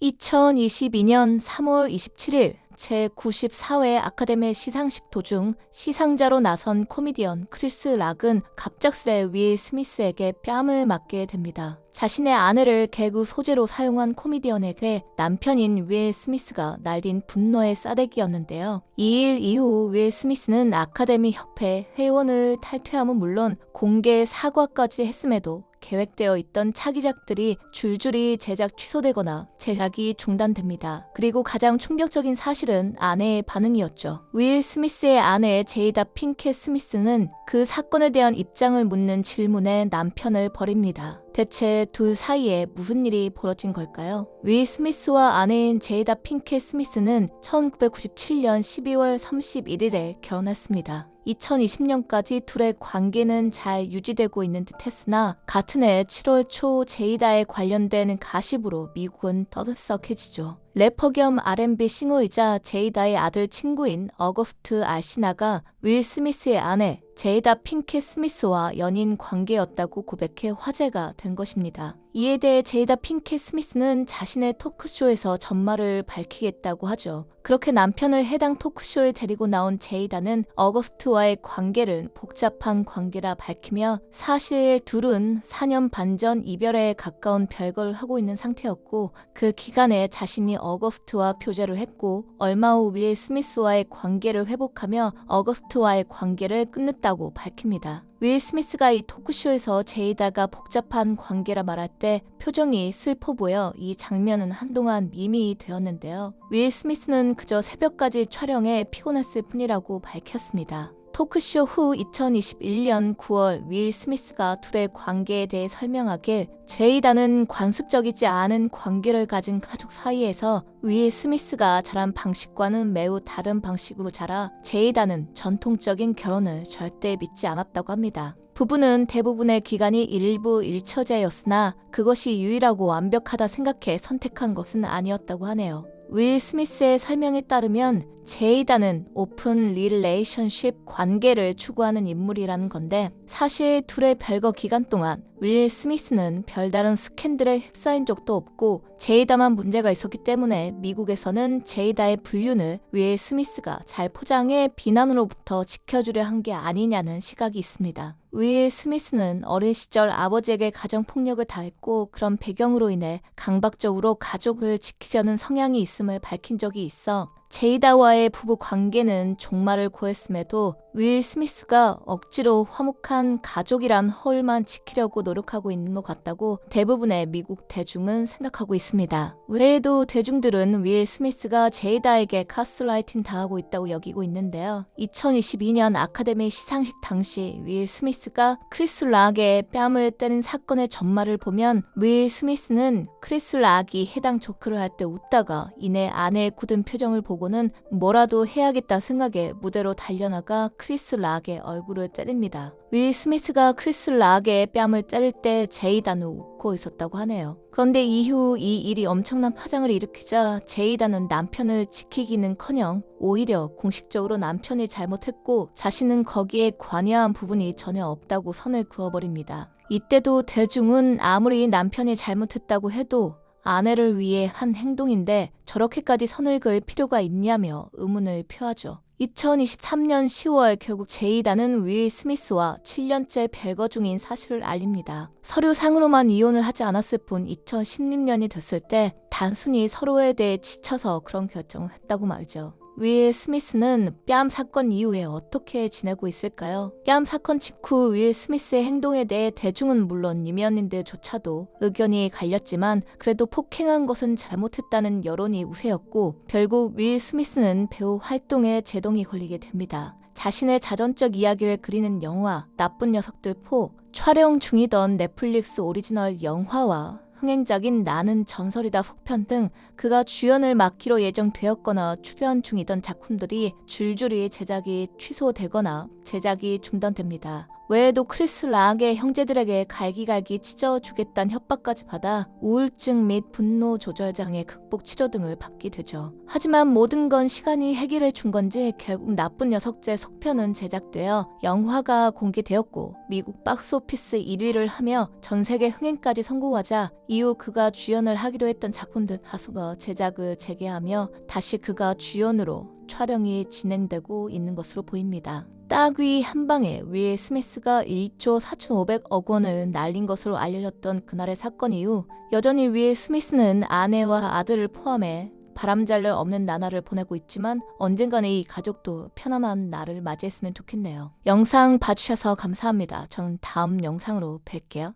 2022년 3월 27일 제94회 아카데미 시상식 도중 시상자로 나선 코미디언 크리스 락은 갑작스레 윌 스미스에게 뺨을 맞게 됩니다. 자신의 아내를 개그 소재로 사용한 코미디언에게 남편인 윌 스미스가 날린 분노의 싸대기였는데요. 이 일 이후 윌 스미스는 아카데미 협회 회원을 탈퇴함은 물론 공개 사과까지 했음에도 계획되어 있던 차기작들이 줄줄이 제작 취소되거나 제작이 중단됩니다. 그리고 가장 충격적인 사실은 아내의 반응이었죠. 윌 스미스의 아내 제이다 핑켓 스미스는 그 사건에 대한 입장을 묻는 질문에 남편을 버립니다. 대체 둘 사이에 무슨 일이 벌어진 걸까요? 윌 스미스와 아내인 제이다 핑켓 스미스는 1997년 12월 31일에 결혼했습니다. 2020년까지 둘의 관계는 잘 유지되고 있는 듯 했으나 같은 해 7월 초 제이다에 관련된 가십으로 미국은 떠들썩해지죠. 래퍼 겸 R&B 싱어이자 제이다의 아들 친구인 어거스트 알시나가 윌 스미스의 아내 제이다 핑켓 스미스와 연인 관계였다고 고백해 화제가 된 것입니다. 이에 대해 제이다 핑켓 스미스는 자신의 토크쇼에서 전말을 밝히겠다고 하죠. 그렇게 남편을 해당 토크쇼에 데리고 나온 제이다는 어거스트와의 관계를 복잡한 관계라 밝히며 사실 둘은 4년 반 전 이별에 가까운 별거를 하고 있는 상태였고 그 기간에 자신이 어거스트와 표제를 했고 얼마 후 윌 스미스와의 관계를 회복하며 어거스트와의 관계를 끊었다고 밝힙니다. 윌 스미스가 이 토크쇼에서 제이다가 복잡한 관계라 말할 때 표정이 슬퍼 보여 이 장면은 한동안 밈이 되었는데요. 윌 스미스는 그저 새벽까지 촬영해 피곤했을 뿐이라고 밝혔습니다. 토크쇼 후 2021년 9월 윌 스미스가 둘의 관계에 대해 설명하길 제이다는 관습적이지 않은 관계를 가진 가족 사이에서 윌 스미스가 자란 방식과는 매우 다른 방식으로 자라 제이다는 전통적인 결혼을 절대 믿지 않았다고 합니다. 부부는 대부분의 기간이 일부 일처제였으나 그것이 유일하고 완벽하다 생각해 선택한 것은 아니었다고 하네요. 윌 스미스의 설명에 따르면 제이다는 오픈 릴레이션십 관계를 추구하는 인물이라는 건데 사실 둘의 별거 기간 동안 윌 스미스는 별다른 스캔들에 휩싸인 적도 없고 제이다만 문제가 있었기 때문에 미국에서는 제이다의 불륜을 윌 스미스가 잘 포장해 비난으로부터 지켜주려 한 게 아니냐는 시각이 있습니다. 윌 스미스는 어린 시절 아버지에게 가정폭력을 당했고 그런 배경으로 인해 강박적으로 가족을 지키려는 성향이 있음을 밝힌 적이 있어 제이다와의 부부 관계는 종말을 고했음에도 윌 스미스가 억지로 화목한 가족이란 허울만 지키려고 노력하고 있는 것 같다고 대부분의 미국 대중은 생각하고 있습니다. 외에도 대중들은 윌 스미스가 제이다에게 가스라이팅 당하고 있다고 여기고 있는데요. 2022년 아카데미 시상식 당시 윌 스미스가 크리스 락의 뺨을 때린 사건의 전말을 보면 윌 스미스는 크리스 락이 해당 조크를 할 때 웃다가 이내 아내의 굳은 표정을 보고는 뭐라도 해야겠다 생각에 무대로 달려나가 크리스 락의 얼굴을 때립니다. 윌 스미스가 크리스 락의 뺨을 때릴 때 제이다는 웃고 있었다고 하네요. 그런데 이후 이 일이 엄청난 파장을 일으키자 제이다는 남편을 지키기는커녕 오히려 공식적으로 남편이 잘못했고 자신은 거기에 관여한 부분이 전혀 없다고 선을 그어버립니다. 이때도 대중은 아무리 남편이 잘못했다고 해도 아내를 위해 한 행동인데 저렇게까지 선을 그을 필요가 있냐며 의문을 표하죠. 2023년 10월 결국 제이다는 윌 스미스와 7년째 별거 중인 사실을 알립니다. 서류상으로만 이혼을 하지 않았을 뿐 2016년이 됐을 때 단순히 서로에 대해 지쳐서 그런 결정을 했다고 말이죠. 윌 스미스는 뺨 사건 이후에 어떻게 지내고 있을까요? 뺨 사건 직후 윌 스미스의 행동에 대해 대중은 물론 유명인들조차도 의견이 갈렸지만 그래도 폭행한 것은 잘못했다는 여론이 우세였고 결국 윌 스미스는 배우 활동에 제동이 걸리게 됩니다. 자신의 자전적 이야기를 그리는 영화 나쁜 녀석들 4, 촬영 중이던 넷플릭스 오리지널 영화와 흥행작인 나는 전설이다 속편 등 그가 주연을 맡기로 예정되었거나 출연 중이던 작품들이 줄줄이 제작이 취소되거나 제작이 중단됩니다. 외에도 크리스 락의 형제들에게 갈기갈기 찢어주겠다는 협박까지 받아 우울증 및 분노 조절장애 극복 치료 등을 받게 되죠. 하지만 모든 건 시간이 해결해 준 건지 결국 나쁜 녀석제 속편은 제작되어 영화가 공개되었고 미국 박스오피스 1위를 하며 전 세계 흥행까지 성공하자 이후 그가 주연을 하기로 했던 작품들 다수가 제작을 재개하며 다시 그가 주연으로 촬영이 진행되고 있는 것으로 보입니다. 따귀 한 방에 윌 스미스가 1조 4,500억 원을 날린 것으로 알려졌던 그날의 사건 이후 여전히 윌 스미스는 아내와 아들을 포함해 바람잘 날 없는 나날을 보내고 있지만 언젠가는 이 가족도 편안한 날을 맞이했으면 좋겠네요. 영상 봐주셔서 감사합니다. 저는 다음 영상으로 뵐게요.